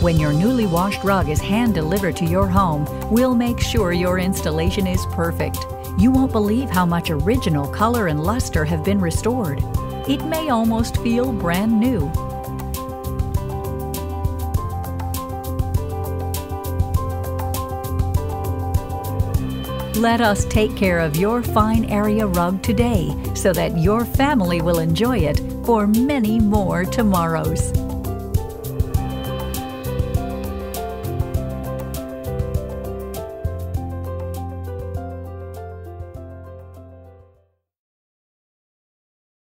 When your newly washed rug is hand-delivered to your home, we'll make sure your installation is perfect. You won't believe how much original color and luster have been restored. It may almost feel brand new. Let us take care of your fine area rug today so that your family will enjoy it for many more tomorrows.